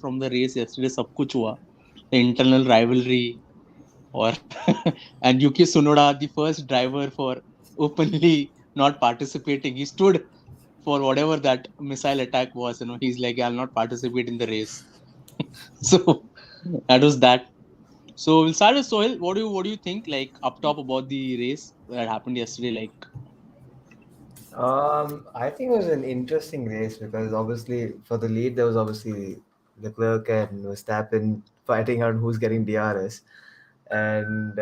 from the race yesterday सब कुछ हुआ, the internal rivalry, or and Yuki Tsunoda, the first driver for openly not participating. He stood for whatever that missile attack was. He's like, I'll not participate in the race. So that was that. So we'll start with Sohil. What do you think, like, up top about the race that happened yesterday? Like, I think it was an interesting race because obviously for the lead there was obviously Leclerc and Verstappen fighting out who's getting DRS, and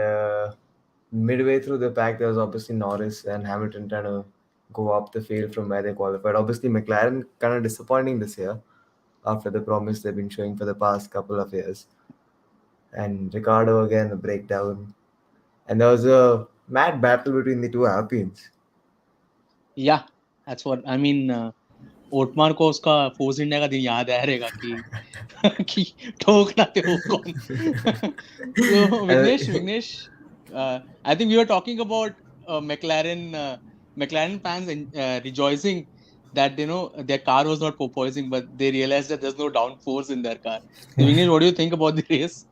midway through the pack there was obviously Norris and Hamilton trying to go up the field from where they qualified. Obviously McLaren kind of disappointing this year after the promise they've been showing for the past couple of years, and Ricardo again a breakdown, and there was a mad battle between the two Alpines. yeah, that's what I mean. ओटमार को उसका force India का दिन याद आया रहेगा कि ठोकना थे वो कौन. So Vignesh, I think we were talking about McLaren fans rejoicing that their car was not porpoising, but they realized that there's no downforce in their car. So Vignesh, what do you think about the race?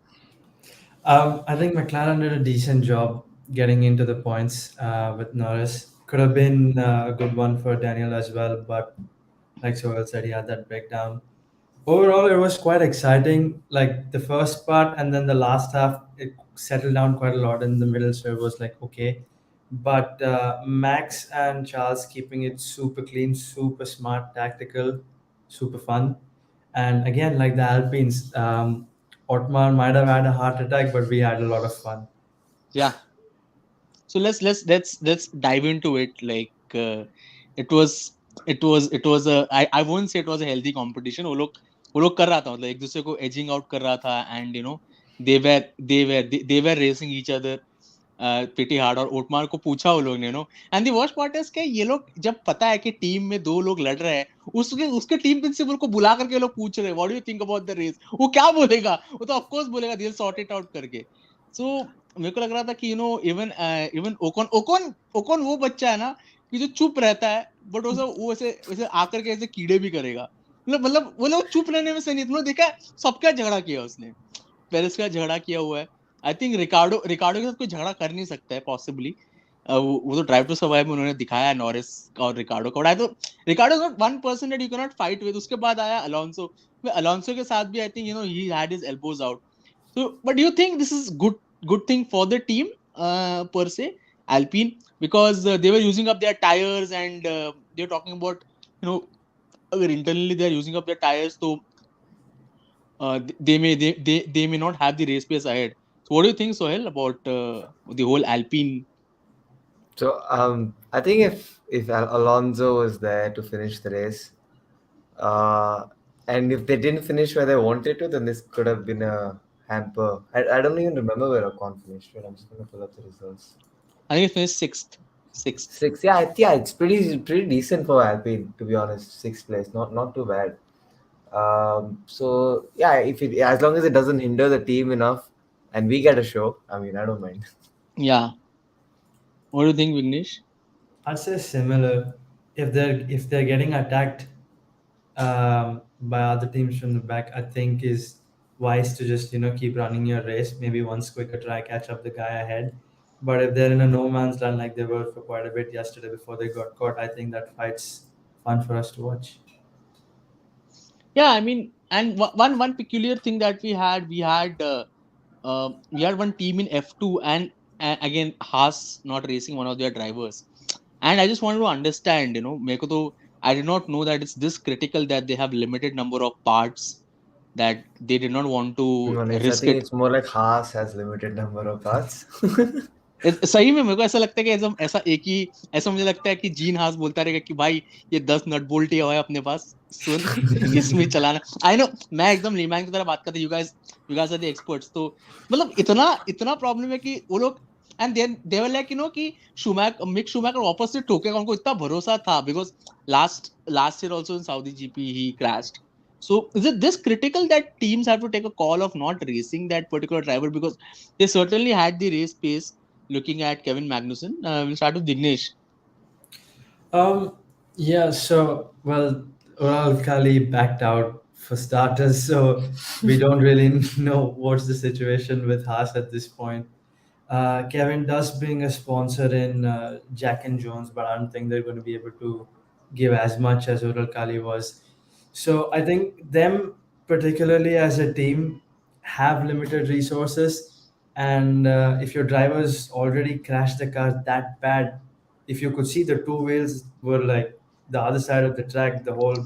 I think McLaren did a decent job getting into the points with Norris. Could have been a good one for Daniel as well, but like Sohil said, he had that breakdown. Overall, it was quite exciting. Like the first part and then the last half, it settled down quite a lot in the middle, so it was like okay. But Max and Charles keeping it super clean, super smart, tactical, super fun. And again, like the Alpines, Otmar might have had a heart attack, but we had a lot of fun. Yeah. So let's dive into it. Like, it was I won't say it was a healthy competition. वो लोग कर रहा था, मतलब एक दूसरे को edging out कर रहा था, and they were racing each other pretty hard. और ओटमार को पूछा वो लोग ने, and the worst part is कि ये लोग जब पता है कि टीम में दो लोग लड़ रहे हैं, उसके टीम प्रिंसिपल को बुला करके लोग पूछ रहे हैं what do you think about the race. वो क्या बोलेगा? वो तो ऑफ कोर्स बोलेगा they will sort it out करके. सो मेरे को लग रहा था कि इवन ओकॉन वो बच्चा है ना कि जो चुप रहता है, बट वो ऐसे वैसे आकर के ऐसे कीड़े भी करेगा. मतलब वो लोग चुप रहने में से नहीं. तुमने देखा सबका झगड़ा किया उसने, पेरिस का झगड़ा किया हुआ है. आई थिंक रिकार्डो के साथ कोई झगड़ा कर नहीं सकता है पॉसिबली. वो तो ड्राइव टू सर्वाइव में उन्होंने दिखाया है नॉरिस और रिकार्डो को. तो Ricardo is not one person that you can not fight with. उसके बाद आया अलोंसो के साथ भी I think he had his elbows out. So, but do you think this is good thing for the team per se, Alpine, because they were using up their tires, and they're talking about अगर internally they are using up their tires, so they may not have the race pace ahead. So, what do you think, Sohel, about the whole Alpine? So I think if Alonso was there to finish the race, and if they didn't finish where they wanted to, then this could have been a hamper. I don't even remember where Ocon finished. Wait, I'm just gonna pull up the results. I think it finished sixth. Six, yeah, it's pretty decent for Alpine, to be honest. Sixth place, not too bad. So yeah, as long as it doesn't hinder the team enough, and we get a show, I mean, I don't mind. Yeah. What do you think, Vignesh? I'd say similar. If they're getting attacked by other teams from the back, I think is wise to just keep running your race. Maybe once quicker try catch up the guy ahead. But if they're in a no man's land like they were for quite a bit yesterday before they got caught, I think that fight's fun for us to watch. Yeah, I mean, and one peculiar thing that we had one team in F2, and again Haas not racing one of their drivers. And I just wanted to understand, मेरे को तो I did not know that it's this critical that they have limited number of parts, that they did not want to I risk think it. it's more like Haas has limited number of parts. सही में मेरे को ऐसा लगता है कि ऐसा मुझे लगता है कि जीन हास बोलता रहेगा कि भाई ये 10 नट बोल्ट ही है अपने पास, सुन इसमें चलाना. आई नो मैं एकदम लीमैन की तरह बात करता. You guys are the experts. तो मतलब इतना प्रॉब्लम है कि वो लोग, एंड दे वर लाइक कि मिक शूमैकर वापस से ठोकेगा. उनको इतना भरोसा था because last year also in Saudi GP ही crashed. So is it this critical that teams have to take a call of not racing that particular driver, because they certainly had the race pace looking at Kevin Magnussen? We'll start with Vignesh. Yeah, so, well, Ural Kali backed out for starters. So we don't really know what's the situation with Haas at this point. Kevin does bring a sponsor in Jack and Jones, but I don't think they're going to be able to give as much as Ural Kali was. So I think them, particularly as a team, have limited resources. And if your drivers already crashed the car that bad, if you could see the two wheels were like the other side of the track, the whole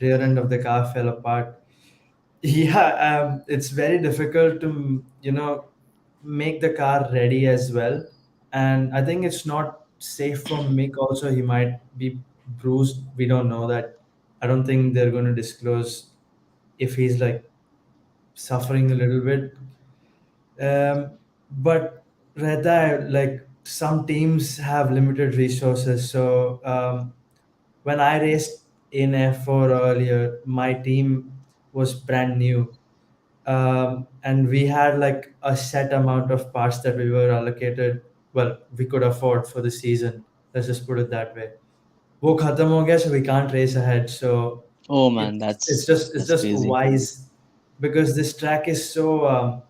rear end of the car fell apart. Yeah, it's very difficult to, make the car ready as well. And I think it's not safe for Mick also. He might be bruised. We don't know that. I don't think they're going to disclose if he's like suffering a little bit. But Rehta, like some teams have limited resources. So when I raced in F4 earlier, my team was brand new. And we had like a set amount of parts that we were allocated, well, we could afford for the season. Let's just put it that way. वो खत्म हो गया, so we can't race ahead. So Oh man, it's just crazy. wise, because this track is so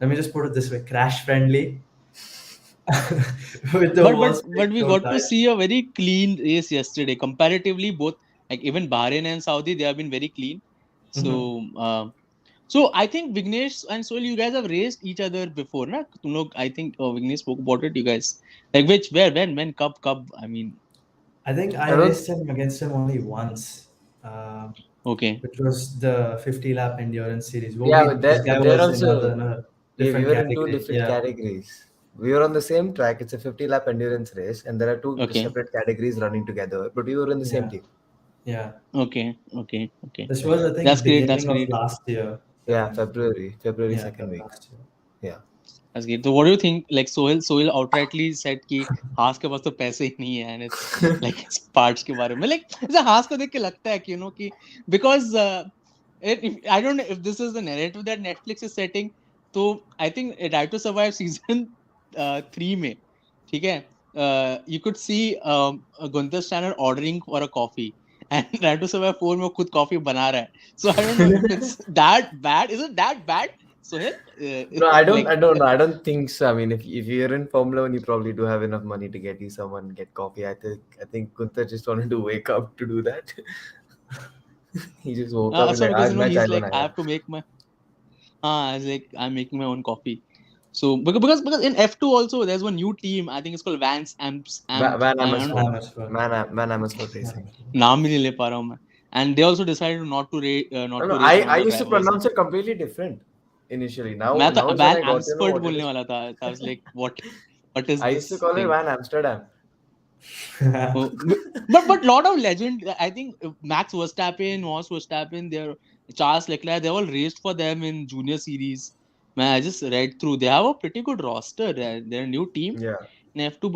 let me just put it this way, crash friendly. With the walls being But we so got to tight. see a very clean race yesterday. Comparatively, both like even Bahrain and Saudi, they have been very clean. Mhm. So so I think Vignesh and Sohil, you guys have raced each other before, na? तुम लोग, I think Vignesh spoke about it. You guys like which, where, when, kab? I mean, I think I I don't. raced him against him only once, okay, which was the 50 lap endurance series. वो Yeah, भी, but this there, guy but there was in also, another we different were in two category. different Yeah, categories. We were on the same track. It's a 50-lap endurance race, and there are two okay, separate categories running together. But we were in the same yeah, team. yeah. okay. This was, I That's think, great. That's beginning of great. last year. Yeah, February. February Yeah, second week. last year. Yeah. That's great. So what do you think? Like Sohil outrightly said कि हास के पास तो पैसे ही नहीं है, and it's like it's parts के बारे में, like ऐसा हास को देख के लगता है कि कि because I don't know if this is the narrative that Netflix is setting. तो I think Drive to Survive season 3 में, ठीक है, you could see Gunther Steiner ordering for a coffee, and Drive to Survive 4 में वो खुद coffee बना रहा है. So I don't know if it's that bad. Is it that bad, Sohil? No, I don't. Like I don't know. I don't think so. I mean, if you're in Formula One, you probably do have enough money to get you someone get coffee. I think Gunther just wanted to wake up to do that. He just woke up and so like, because आज मैं he's चाय like, I बनाया. have to make my it's like I'm making my own coffee. So because in F2 also there's one new team. I think it's called Vance Amps. Van I don't know. Van Amersfoort. Amersfoort. Van Amersfoort Van Racing. Amersfoort. नाम ही नहीं ले पा रहा हूँ मैं. And they also decided No, not no, to race one I of the used to drivers. pronounce it completely different initially. मैं तो Now is when Van I got to know Amspert what it बोलने is. वाला था. I was like, what is I used to this call it thing? Van Amsterdam. Oh, but lot of legend. I think Max Verstappen, Max Verstappen, they're Charles Leclerc. They all raced for them in junior series. Man, I just read through. They have a pretty good roster. They're a new team Yeah. in F2,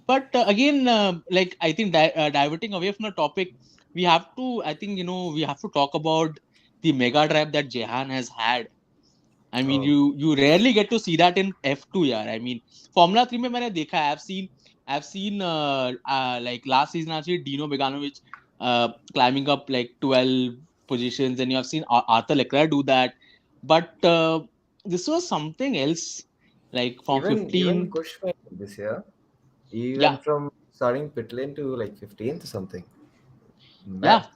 but again, like I think diverting away from the topic, we have to. I think we have to talk about the mega drive that Jehan has had. I mean, Oh. you rarely get to see that in F2, यार. I mean, Formula 3 में मैंने देखा है. I've seen like last season I've seen Dino Beganovic climbing up like 12 positions, and you have seen Arthur Leclerc do that. But this was something else. Like from Even 15, Kush went this year. He yeah, went from starting pit lane to like 15th or something. yeah. Mad.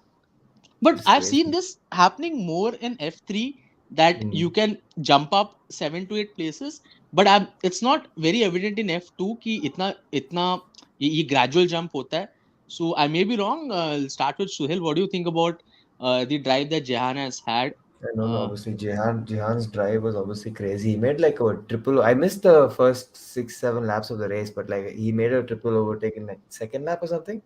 But Just I've seen crazy. this happening more in F3, that Hmm. you can jump up 7 to 8 places, but it's not very evident in F2 कि इतना ये gradual jump होता है. So I may be wrong. I'll start with Suhail. What do you think about the drive that Jehan has had? I know, Uh, obviously, Jehan's drive was obviously crazy. He made like a triple. I missed the first 6-7 laps of the race, but like he made a triple overtake in like second lap or something.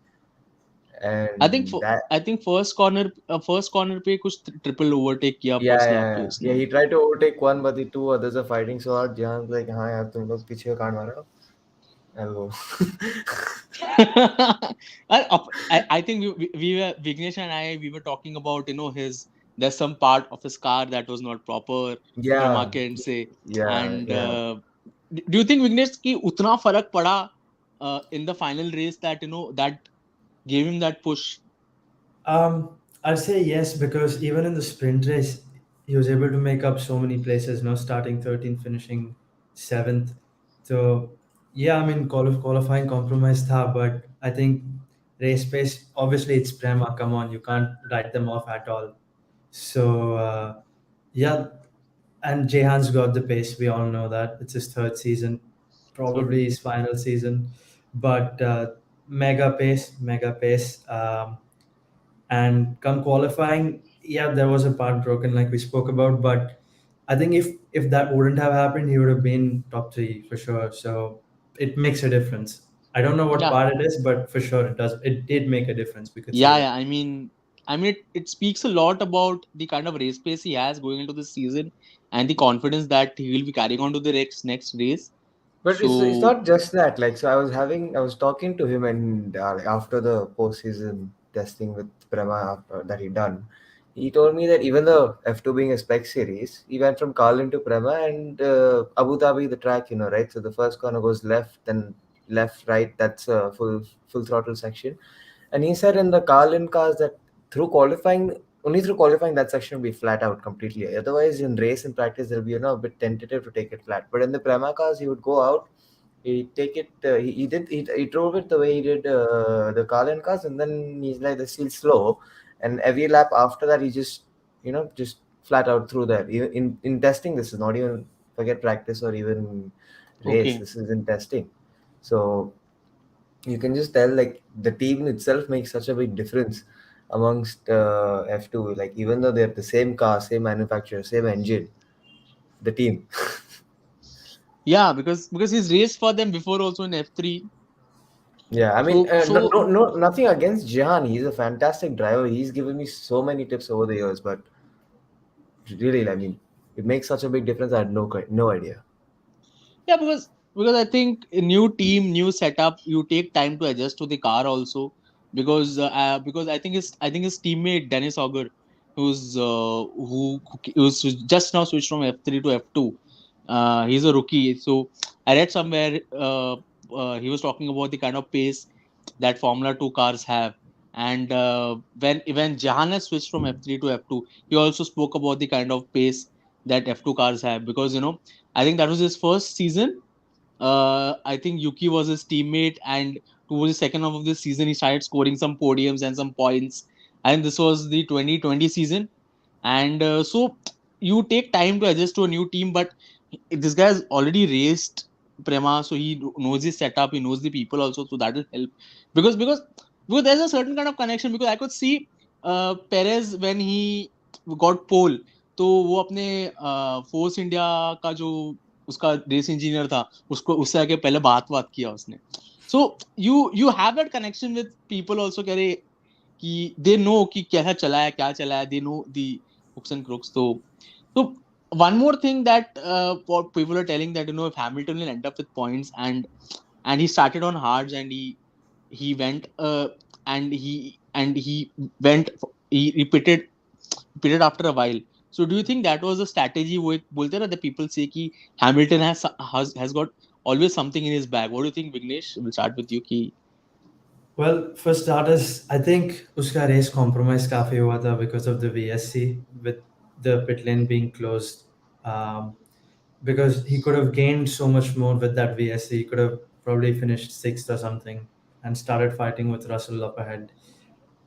And that, I think first corner पे कुछ triple overtake किया yeah, first lap yeah, पे yeah. Yeah, उसने. he tried to overtake one, but the two others are fighting so hard. Jehan's like, हाँ यार तुम लोग पीछे काट मारो. And वो. I think we were Vignesh and we were talking about his, there's some part of his car that was not proper from our Yeah, end say. yeah, And yeah. do you think Vignesh की उतना फर्क पड़ा in the final race that that gave him that push? Um, I'd say yes, because even in the sprint race, he was able to make up so many places, starting 13th, finishing 7th. So, yeah, I mean, qualifying compromise tha, but I think race pace, obviously, it's Prema. Come on, you can't write them off at all. So, yeah, and Jehan's got the pace. We all know that. It's his third season, So probably his final season. But mega pace, mega pace. And come qualifying, yeah, there was a part broken like we spoke about, but I think if that wouldn't have happened, he would have been top three for sure. So it makes a difference. I don't know what yeah, part it is, but for sure it does. It did make a difference. We could say yeah, that. yeah. I mean, it speaks a lot about the kind of race pace he has going into this season and the confidence that he will be carrying on to the next race. But it's So not just that. Like, so I was talking to him, and like, after the postseason testing with Prema that he done, he told me that even though F2 being a spec series, he went from Carlin to Prema and Abu Dhabi the track, right? So the first corner goes left, then left, right. That's a full throttle section. And he said in the Carlin cars that through qualifying, only through qualifying that section will be flat out completely. Otherwise, in race and practice, they'll be a bit tentative to take it flat. But in the Prema cars, he would go out, he take it. He drove it the way he did the Carlin cars, and then he's like the still slow, and every lap after that, he just flat out through that. Even in testing, this is not even forget practice or even race. okay. This is in testing, so you can just tell like the team itself makes such a big difference amongst F2. Like even though they're the same car, same manufacturer, same engine, the team. Yeah, because he's raced for them before also in F3. Yeah, I mean, So so nothing against Jihan. He's a fantastic driver. He's given me so many tips over the years, but really, I mean, it makes such a big difference. I had no idea. yeah, because I think a new team, new setup, you take time to adjust to the car also. Because I think his teammate Dennis Auger, who's just now switched from F3 to F2. He's a rookie. So I read somewhere he was talking about the kind of pace that Formula 2 cars have. And when Jahan has switched from F3 to F2, he also spoke about the kind of pace that F2 cars have. Because I think that was his first season. I think Yuki was his teammate, and towards the second half of the season, he started scoring some podiums and some points. And this was the 2020 season, and so you take time to adjust to a new team. But this guy has already raced Prema, so he knows his setup, he knows the people also, so that will help. Because there's a certain kind of connection. Because I could see Perez when he got pole, तो वो अपने force India का जो उसका race engineer था, उसको उससे आके पहले बात किया उसने. So you have that connection with people also, कह रहे कि दे नो कि कैसा चला है, क्या चला है, they know the hooks and crooks. So one more thing that what people are telling, that if Hamilton will end up with points, and he started on hards, and he went and he went he repeated after a while. So do you think that was a strategy? वो एक बोलते हैं ना, the people say कि Hamilton has got always something in his bag. What do you think, Vignesh? We'll start with you. कि Well, for starters, I think uska race compromise काफी हुआ था because of the VSC with the pit lane being closed. Um, because he could have gained so much more with that VSC. He could have probably finished sixth or something and started fighting with Russell up ahead.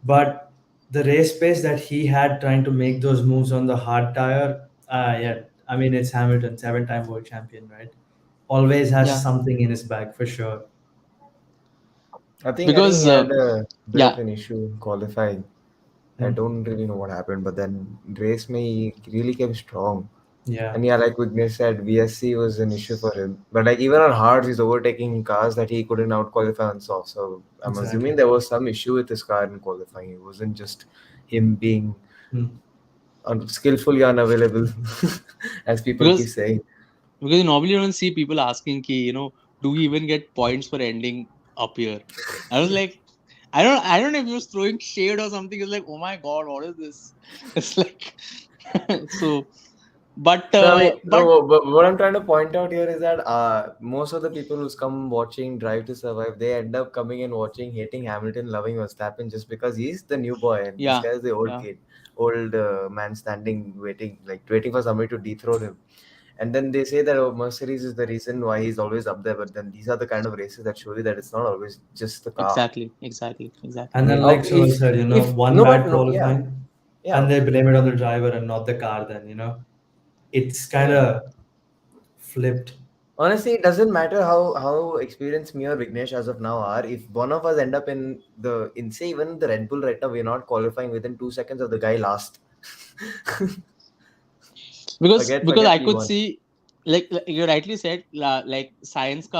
But the race pace that he had trying to make those moves on the hard tire, yeah, I mean, it's Hamilton, 7-time world champion, right? Always has yeah, something in his bag for sure. I think he because had a bit of yeah, an issue in qualifying. I Hmm. don't really know what happened, but then race me he really came strong. Yeah, And yeah, like Vignesh said, VSC was an issue for him. But like even on hards, he's overtaking cars that he couldn't out qualify on soft. So I'm assuming exactly. there was some issue with his car in qualifying. It wasn't just him being Hmm. skillfully unavailable, as people keep because saying. you normally don't see people asking कि do we even get points for ending up here? I was like, I don't know if he was throwing shade or something. It's like, oh my god, what is this? It's like so But No, I mean, but no, but what I'm trying to point out here is that most of the people who's come watching Drive to Survive, they end up coming and watching, hating Hamilton, loving Verstappen just because he's the new boy and this yeah, guy is the old yeah, kid, old man standing, waiting for somebody to dethrone him. And then they say that Mercedes is the reason why he's always up there. But then these are the kind of races that show you that it's not always just the car. exactly, exactly, exactly. I And mean, then, like Sohil if said, one no, but bad no, yeah, qualifying, yeah. and they blame it on the driver and not the car. Then it's kind Yeah. of flipped. Honestly, it doesn't matter how experienced me or Vignesh as of now are. If one of us end up in say even the Red Bull right now, we're not qualifying within 2 seconds of the guy last. Because Forget I we could won. see, like you rightly said, like science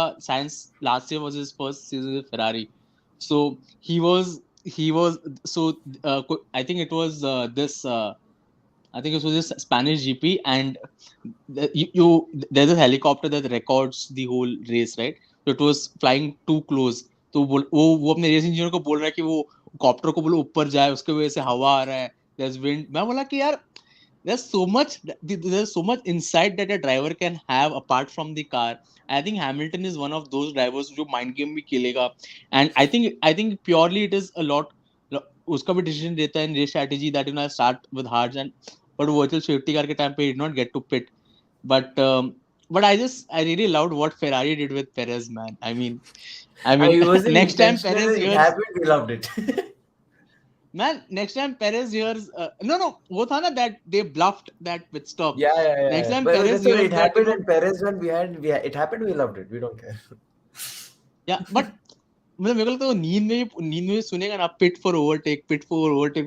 last year was his first season with Ferrari, so he was so I think it was this I think it was this Spanish GP, and there's a helicopter that records the whole race, right? So it was flying too close, तो वो अपने race engineer को बोल रहा है कि वो copter को बोलो ऊपर जाए, उसके वजह से हवा आ रहा है, there's wind. मैं बोला कि यार there's so much insight that a driver can have apart from the car. I think Hamilton is one of those drivers जो mind game भी खेलेगा, and I think purely it is a lot. उसका भी decision देता है in race strategy that I start with hards, and but virtual safety car के time पे he did not get to pit. But I really loved what Ferrari did with Perez, man. I mean, It wasn't next time intentional. Perez It hears, happened. We loved it. man, next time Perez hears, no, वो था ना that they bluffed that pit stop. Next Yeah. time But Perez that's what hears it that, happened in Perez when it happened. We loved it. We don't care. yeah, but मतलब मेरे को लगता है वो नींद में सुनेगा ना पिट फॉर ओवरटेक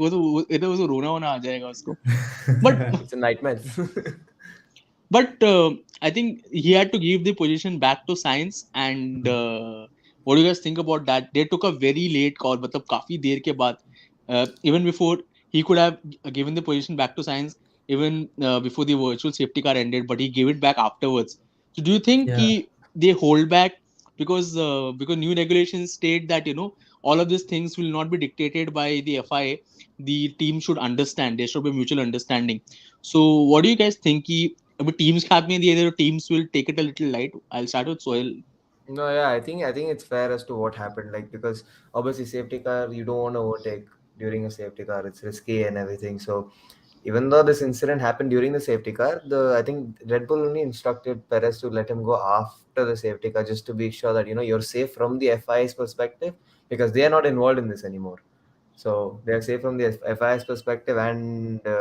वो तो इधर उसको रोना वोना आ जाएगा उसको. But It's a nightmare. but I think he had to give the position back to Science. And what do you guys think about that? They took a very late call, मतलब काफी देर के बाद. Even before he could have given the position back to Science, even before the virtual safety car ended, but he gave it back afterwards. So do you think Yeah. they hold back because new regulations state that all of these things will not be dictated by the FIA. The team should understand. There should be mutual understanding. So what do you guys think? अभी teams के हाथ में दिए थे तो teams will take it a little light. I start with Sohail. No, yeah, I think it's fair as to what happened. Like because obviously safety car, you don't want to overtake during a safety car. It's risky and everything. So even though this incident happened during the safety car, the I think Red Bull only instructed Perez to let him go after the safety car just to be sure that you're safe from the FIA's perspective because they are not involved in this anymore. So they are safe from the FIA's perspective and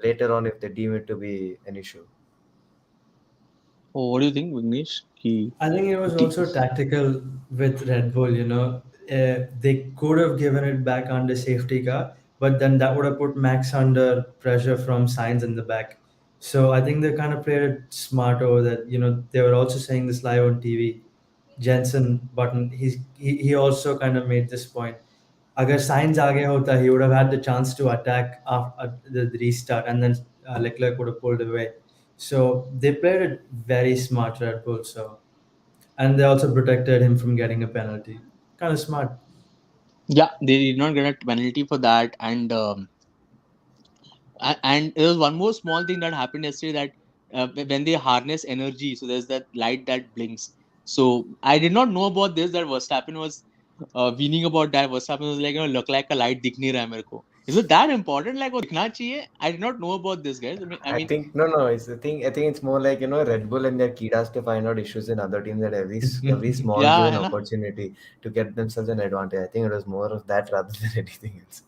later on if they deem it to be an issue. Oh, what do you think, Vignesh? कि I think it was also tactical with Red Bull. They could have given it back under safety car, but then that would have put Max under pressure from Sainz in the back. So I think they kind of played it smart over that. They were also saying this live on TV. Jensen Button, he also kind of made this point. अगर science आ गया होता, he would have had the chance to attack after the restart, and then Leclerc would have pulled away. So they played it very smart, Red Bull. And they also protected him from getting a penalty. Kind of smart. yeah, they did not get a penalty for that. And there was one more small thing that happened yesterday, that when they harness energy, so there's that light that blinks. So I did not know about this, that Verstappen was weaning about that. Verstappen was like, look like a light दिख नहीं रहा है मेरे को. Is it that important? Like वो दिखना चाहिए? I did not know about this, guys. I I mean, think no. It's the thing. I think it's more like Red Bull and their kidas to find out issues in other teams at every small yeah, given है ना? opportunity to get themselves an advantage. I think it was more of that rather than anything else.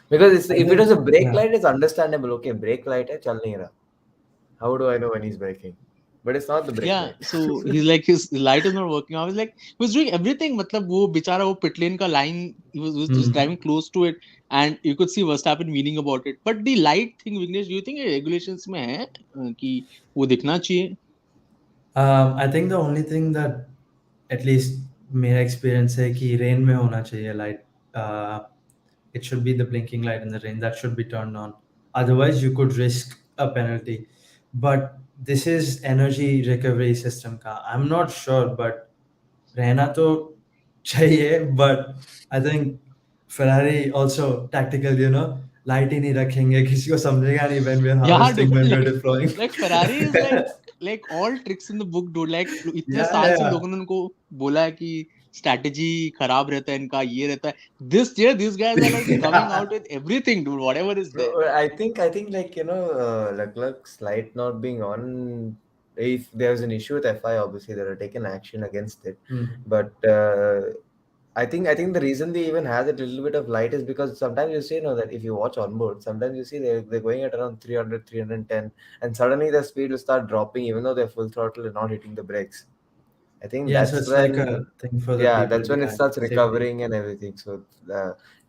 Because I if it was think, a brake yeah. light, it's understandable. Okay, brake light है चल नहीं रहा. How do I know when he's braking? But it's not the brake Yeah, light. so he's like his light is not working. I was like, he was doing everything. मतलब वो बेचारा वो pit lane का line, he was Hmm. driving close to it, and you could see Verstappen meaning about it. But the light thing, Vignesh, do you think ये regulations में है कि वो दिखना चाहिए? I think the only thing that at least मेरा experience है कि rain में होना चाहिए light. It should be the blinking light in the rain that should be turned on. Otherwise, you could risk a penalty. But this is energy recovery system का. I'm not sure, but रहना तो चाहिए. But I think Ferrari also tactical. Light ही नहीं रखेंगे, किसी को समझेगा नहीं when we're Yeah, harvesting, dude, when we're deploying. like Ferrari is like all tricks in the book, dude. Like इतने Yeah, साल से yeah. लोगों ने उनको बोला है कि strategy खराब रहता है इनका, ये रहता है. This year, these guys are like coming Yeah. out with everything, dude. Whatever is there. Bro, I think like Leclerc's light not being on. If there's an issue with FI, obviously they are taken action against it. But I think the reason they even have that little bit of light is because sometimes you see, that if you watch onboard, sometimes you see they're going at around 300, 310, and suddenly the speed will start dropping even though they're full throttle and not hitting the brakes. I think Yeah, so that's it's like when, a thing for the yeah, people that's when it behind starts safety. recovering and everything. So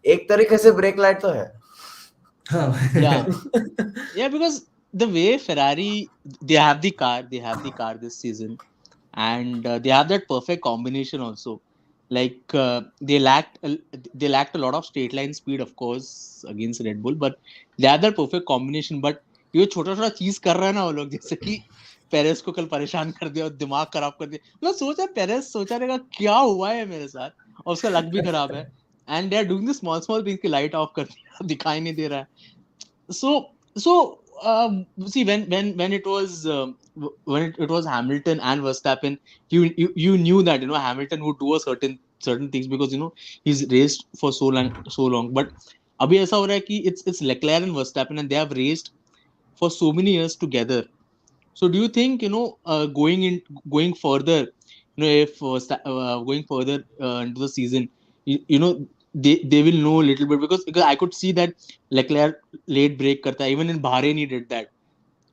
एक तरीके से brake light तो है. Yeah, yeah, because the way Ferrari, they have the car this season, and they have that perfect combination also. Like they lacked a lot of straight line speed, of course, against Red Bull, but they have that perfect combination. But ये छोटा छोटा चीज कर रहा है ना वो लोग, जैसे कि पेरेस को कल परेशान कर दिया और दिमाग खराब कर दिया. मतलब सोचा पेरेस सोचा रहेगा क्या हुआ है मेरे साथ, और उसका लक भी खराब है. And they are doing the small small things की लाइट ऑफ कर दिया, दिखाई नहीं दे रहा है. So see, when it was it was Hamilton and Verstappen, you knew that Hamilton would do a certain things, because he's raced for so long. But अभी ऐसा हो रहा है कि it's Leclerc and Verstappen, and they have raced for so many years together. So do you think going further, if going further into the season, they will know a little bit, because I could see that Leclerc late break karta hai. Even in Bahrain he did that,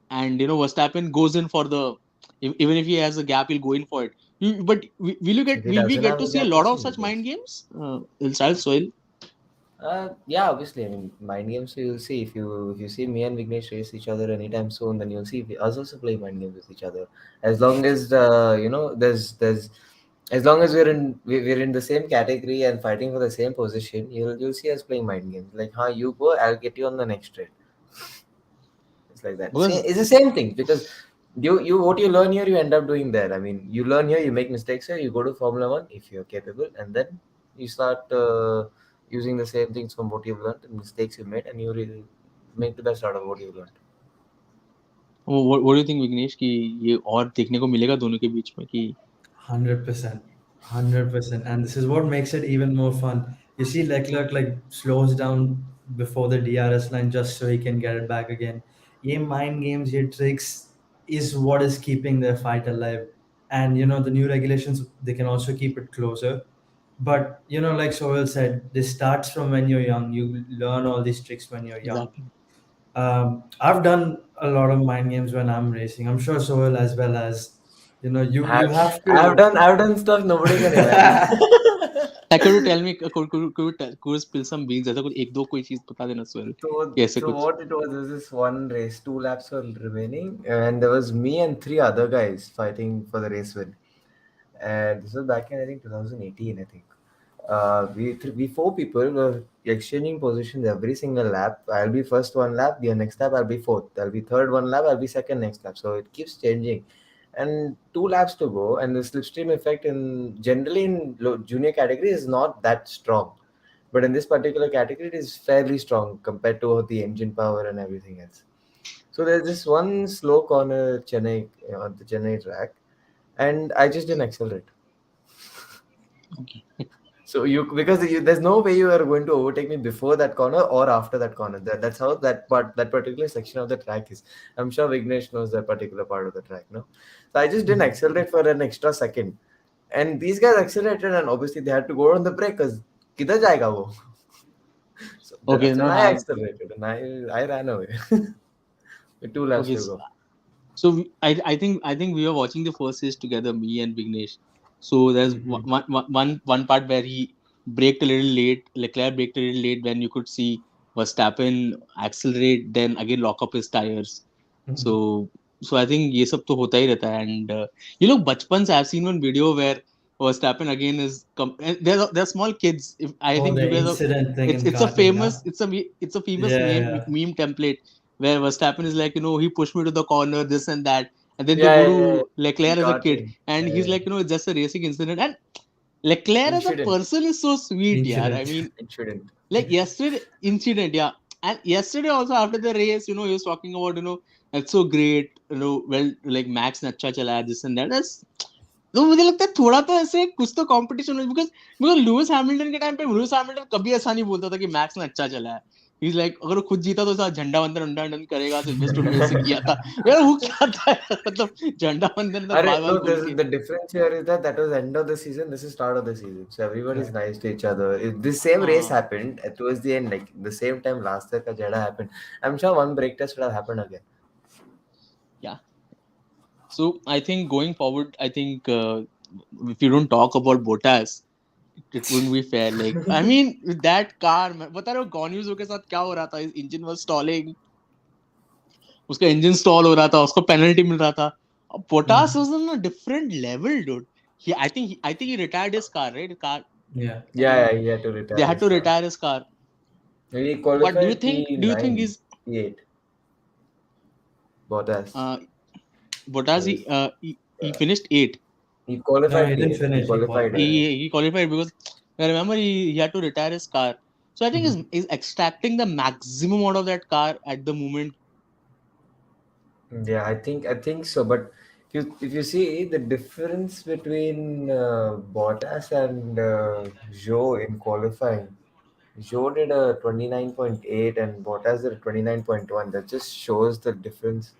and Verstappen goes in for even if he has a gap, he'll go in for it. But If he will we doesn't get have to a see a gap, lot also of he such goes. mind games? Style Soil. Yeah, obviously. I mean, mind games. You'll see if you see me and Vignesh race each other anytime soon, then you'll see us also play mind games with each other. As long as there's as long as we're in the same category and fighting for the same position, you'll see us playing mind games. Like, how you go, I'll get you on the next trade. It's like that. Because It's the same thing because you what you learn here, you end up doing there. I mean, you learn here, you make mistakes here, you go to Formula One if you're capable, and then you start using the same things from what you've learned and mistakes you made, and you really make the best out of what you learned. what do you think, Vignesh, कि ये और देखने को मिलेगा दोनों के बीच में कि 100%, 100%, and this is what makes it even more fun. You see, Leclerc like slows down before the DRS line just so he can get it back again. Ye mind games, ye tricks is what is keeping their fight alive. And the new regulations, they can also keep it closer. But like Sohel said, this starts from when you're young. You learn all these tricks when you're young. exactly. I've done a lot of mind games when I'm racing. I'm sure Sohel as well as you I've, have I've to. done I've done stuff nobody can imagine. Like, could you tell me, could you spill some beans? ऐसा कुछ एक दो कोई चीज बता देना Soil, So, कि ऐसे so कुछ. what it was this one race, 2 laps were remaining, and there was me and 3 other guys fighting for the race win. And this was back in I think 2018. I think we 4 people were exchanging positions every single lap. I'll be first 1 lap, the next lap I'll be fourth. I'll be third 1 lap, I'll be second next lap. So it keeps changing. And 2 laps to go, and the slipstream effect in generally in junior category is not that strong. But in this particular category, it is fairly strong compared to the engine power and everything else. So there's this one slow corner Chennai on the Chennai track, and I just didn't accelerate. Okay. So there's no way you are going to overtake me before that corner or after that corner. That's how that particular section of the track is. I'm sure Vignesh knows that particular part of the track, no? So I just didn't accelerate for an extra second, and these guys accelerated, and obviously they had to go on the brake because किधर जाएगा वो? So Okay, that's when no, I accelerated and I ran away with 2 laps okay. to go. So I think we were watching the first race together, me and Vignesh. So there's one part where he braked a little late. Leclerc braked a little late, when you could see Verstappen accelerate, then again lock up his tires. So I think ये सब तो होता ही रहता है. And बचपन से I've seen one video where Verstappen again is and they're small kids. If I Oh, think the you guys are, incident thing in it's a karting, famous huh? it's a famous Yeah, meme, yeah, meme template where Verstappen is like, he pushed me to the corner, this and that. And then they Yeah, go yeah, yeah. to Leclerc as a kid, Karting. and he's Yeah. like, it's just a racing incident. And Leclerc as a Incident. person is so sweet, yeah. I incident. mean, Incident. like yesterday incident, yeah. And yesterday also after the race, he was talking about, that's so great, well, like Max ने अच्छा चला है, this and that. That's, तो मुझे लगता है थोड़ा तो ऐसे कुछ तो कंपटीशन हो, बिकॉज लुइस हैमिल्टन के टाइम पे लुइस हैमिल्टन कभी ऐसा नहीं बोलता था कि मैक्स ने अच्छा चला है. He's like, अगर वो खुद जीता तो साथ झंडा वंदन अंडा अंडन करेगा, सिल्वेस्टर में से किया था यार, वो क्या था यार, मतलब झंडा वंदन तक बार बार No, बोल के. the difference here is that was end of the season. This is start of the season, so everybody's Yeah. nice to each other. This same race हाँ. happened towards the end, like the same time last year का Jeddah happened. I'm sure one break test would have happened again. Yeah. So I think going forward, I think if you don't talk about Bottas, it wouldn't be fair. Like, I mean, with that car, बता रहे हो गॉन्यूज़ो के साथ क्या हो रहा था? His engine was stalling. उसका इंजन स्टॉल हो रहा था, उसको पेनल्टी मिल रहा था. Bottas was on a different level, dude. I think he retired his car, right? Car. Yeah. Yeah, he had to retire. They had his to car. retire his car. He But qualified do you think P9, he's P8. Bottas. Bottas? He finished 8. He No, qualified he didn't P8. finish. He qualified. He qualified because I remember he had to retire his car. So I think he's extracting the maximum out of that car at the moment. Yeah, I think so. But if you see the difference between Bottas and Zhou in qualifying, Zhou did a 29.8 and Bottas did a 29.1. That just shows the difference.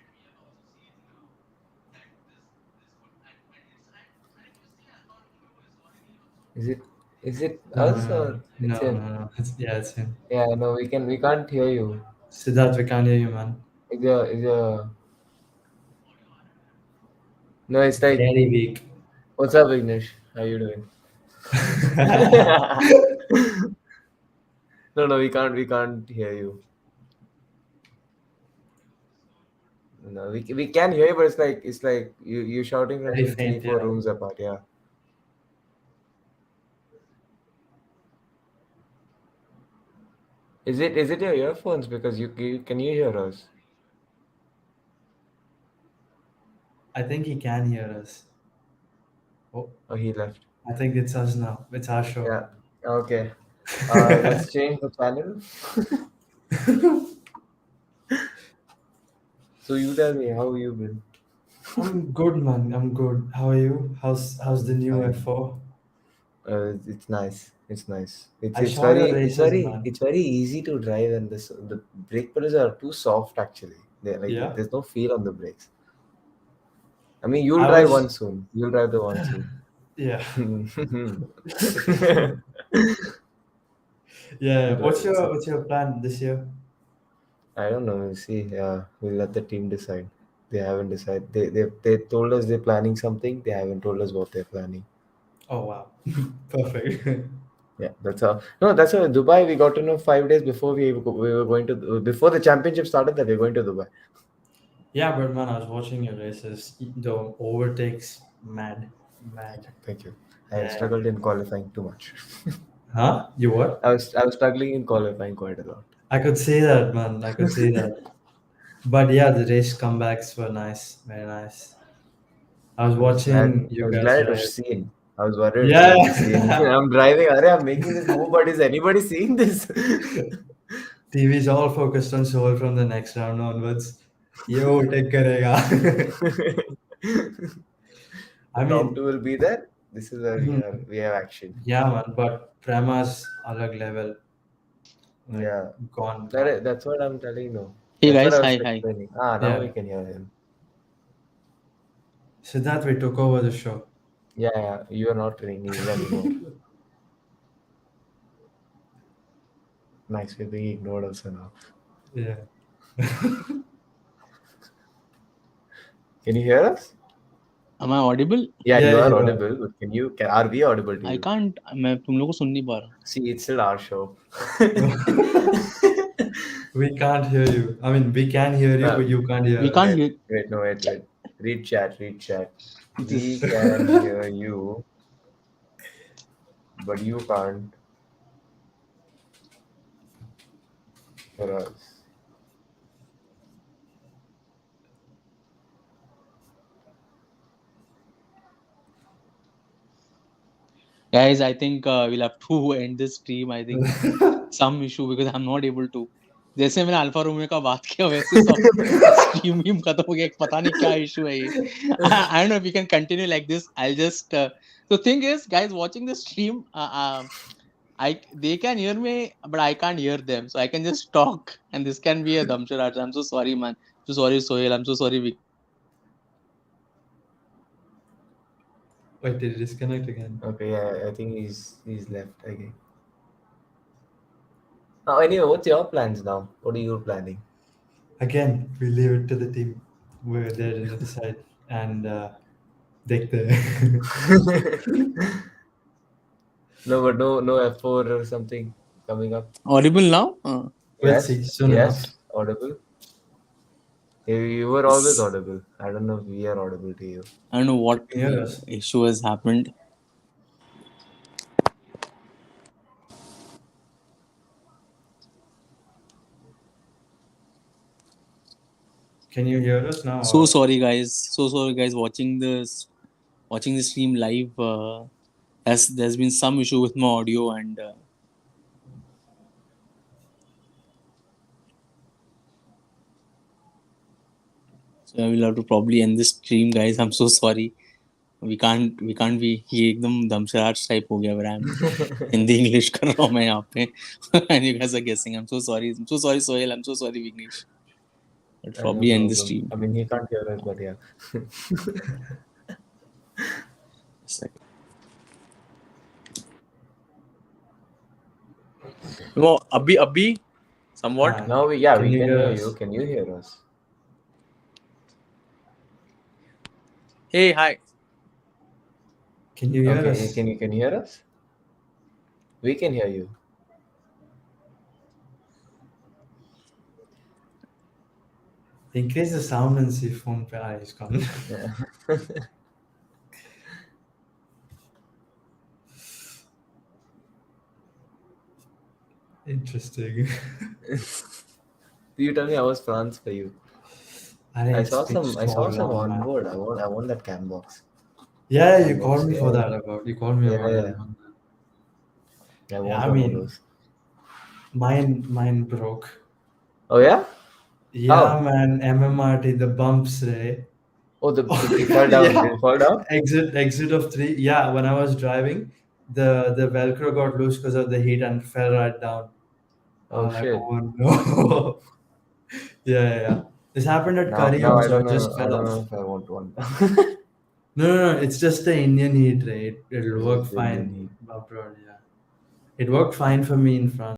Is it is it us or it's him? No. It's him. Yeah, no, we can't hear you. Siddharth, we can't hear you, man. Is a no, it's like Very weak. what's up, Vignesh? How you doing? No, we can't hear you. No, we can hear you, but it's like you're shouting from Very some faint, 3-4 yeah. rooms apart. Yeah. Is it your earphones? Because can you hear us? I think he can hear us. Oh, Oh, he left. I think it's us now. It's our show. Yeah. Okay. Let's change the channel. So you tell me, how you been? I'm good, man. I'm good. How are you? How's the new Fine. F4? It's nice. It's nice. It's I it's saw very your it's races, very man. it's very easy to drive, and the brake pedals are too soft actually. Yeah. There's no feel on the brakes. I mean, you'll I drive was one soon. You'll drive the one soon. yeah. I Yeah. What's your plan this year? don't know. We'll see. Yeah, we'll let the team decide. They haven't decided. They told us they're planning something. They haven't told us what they're planning. Oh wow. Perfect. Yeah, that's how. No, that's how. Dubai. We got to know 5 days before we were going to before the championship started that we're going to Dubai. Yeah, but man, I was watching your races. The overtakes, mad. Thank you. I Yeah. struggled in qualifying too much. Huh? You what? I was struggling in qualifying quite a lot. I could say that, man. I could say that. But yeah, the race comebacks were nice. Very nice. I was I was glad. watching I you was guys glad it drive. was seen. I was worried it Yeah. won't be seen. I'm driving. I'm making this move, but is anybody seeing this? TV's all focused on Soul from the next round onwards. Ye overtake karega. The I top mean, two will be there. This is where we have action. yeah, man. But Prema's alag level, like Yeah, gone. that's what I'm telling you. Hey That's what guys, I was hi. explaining. Now Yeah. we can hear him. Siddharth, we took over the show. Yeah, you are not training anymore. Nice, we're being ignored also now. Yeah. Can you hear us? Am I audible? Yeah, Yeah, you are you are. audible. But are we audible to I you? can't. मैं तुम लोगों को सुन नहीं पा रहा. See, it's still our show. We can't hear you. I mean, we can hear you, but you can't hear We us. can't hear. Wait. Read chat. We This. can hear you, but you can't hear us. Guys, I think we'll have to end this stream. I think some issue because I'm not able to. जैसे मैंने Alfa Romeo का बात किया वैसे सब stream Vim खत्म हो गया, पता नहीं क्या इशू है ये. I don't know if we can continue like this. I'll just the thing is, guys watching the stream, they can hear me, but I can't hear them, so I can just talk, and this can be a damsharaj. I'm so sorry, man. So sorry, Sohil. I'm so sorry. Wait, did it disconnect again? Okay, yeah, I think he's left. Okay. Now, anyway, what's your plans now? What are you planning? Again, we leave it to the team. We're there to decide and देखते हैं. No, but no F4 or something coming up. Audible now? We'll Yes, see soon yes, enough. audible. You were always audible. I don't know if we are audible to you. I don't know what Can you hear us? issue has happened. Can you hear us now? So or- sorry, guys. So sorry, guys. Watching the stream live. There's been some issue with my audio, and so I will have to probably end this stream, guys. I'm so sorry. We can't be ये एकदम dumb charades type हो गया. I'm Hindi English कर रहा हूँ मैं यहाँ पे. And you guys are guessing. I'm so sorry. I'm so sorry, Sohil. I'm so sorry, Vignesh. I'll No probably end the problem. stream. I mean, he can't hear us, but yeah. No, अभी somewhat. Ah, Now we Can can you hear hear us? you. Can you hear us? Hey, hi. Can you hear Okay, us? can you hear us? We can hear you. Increase the sound and see phone पे is gone. Yeah. Interesting. You tell me how was France for you? I saw some on board. I want that cam box. Yeah, you Cam called box, me for yeah. that about. You called me Yeah, about yeah. it. I want I one of mean, those. mine broke. Oh yeah? Yeah, How? man, MMRT, the bumps, right? Oh, did you fall down? Yeah. Did you fall down? Exit of 3. Yeah, when I was driving, the Velcro got loose because of the heat and fell right down. I Oh was like, shit. oh no. Yeah. This happened at Now Curry I also. don't It know. just I fell don't know off. if I want one. No. It's just the Indian heat, right? It'll This work is the Indian fine heat. abroad. Yeah. It worked fine for me in France.